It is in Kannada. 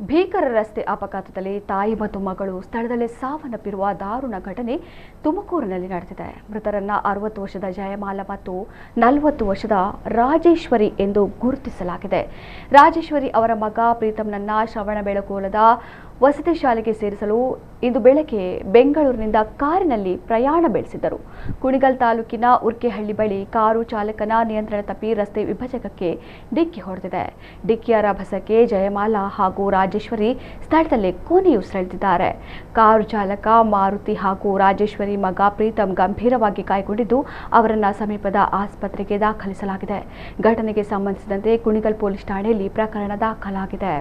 ಭೀಕರ ರಸ್ತೆ ಅಪಘಾತದಲ್ಲಿ ತಾಯಿ ಮತ್ತು ಮಗಳು ಸ್ಥಳದಲ್ಲೇ ಸಾವನ್ನಪ್ಪಿರುವ ದಾರುಣ ಘಟನೆ ತುಮಕೂರಿನಲ್ಲಿ ನಡೆದಿದೆ. ಮೃತರನ್ನ 60 ವರ್ಷದ ಜಯಮಾಲ ಮತ್ತು 40 ವರ್ಷದ ರಾಜೇಶ್ವರಿ ಎಂದು ಗುರುತಿಸಲಾಗಿದೆ. ರಾಜೇಶ್ವರಿ ಅವರ ಮಗ ಪ್ರೀತಂನನ್ನ ಶ್ರವಣಬೆಳಗೊಳದ ವಸತಿ ಶಾಲೆಗೆ ಸೇರಿಸಲು ಇಂದು ಬೆಳಗ್ಗೆ ಬೆಂಗಳೂರಿನಿಂದ ಕಾರಿನಲ್ಲಿ ಪ್ರಯಾಣ ಬೆಳೆಸಿದ್ದರು. ಕುಣಿಗಲ್ ತಾಲೂಕಿನ ಉರ್ಕೆಹಳ್ಳಿ ಬಳಿ ಕಾರು ಚಾಲಕನ ನಿಯಂತ್ರಣ ತಪ್ಪಿ ರಸ್ತೆ ವಿಭಜಕಕ್ಕೆ ಡಿಕ್ಕಿ ಹೊಡೆದಿದೆ. ಡಿಕ್ಕಿಯ ರಭಸಕ್ಕೆ ಜಯಮಾಲ ಹಾಗೂ ರಾಜೇಶ್ವರಿ ಸ್ಥಳದಲ್ಲೇ ಕೊನೆಯುಸಿರೆಳೆದಿದ್ದಾರೆ. ಕಾರು ಚಾಲಕ ಮಾರುತಿ ಹಾಗೂ ರಾಜೇಶ್ವರಿ ಮಗ ಪ್ರೀತಂ ಗಂಭೀರವಾಗಿ ಗಾಯಗೊಂಡಿದ್ದು ಅವರನ್ನ ಸಮೀಪದ ಆಸ್ಪತ್ರೆಗೆ ದಾಖಲಿಸಲಾಗಿದೆ. ಘಟನೆಗೆ ಸಂಬಂಧಿಸಿದಂತೆ ಕುಣಿಗಲ್ ಪೊಲೀಸ್ ಠಾಣೆಯಲ್ಲಿ ಪ್ರಕರಣ ದಾಖಲಾಗಿದೆ.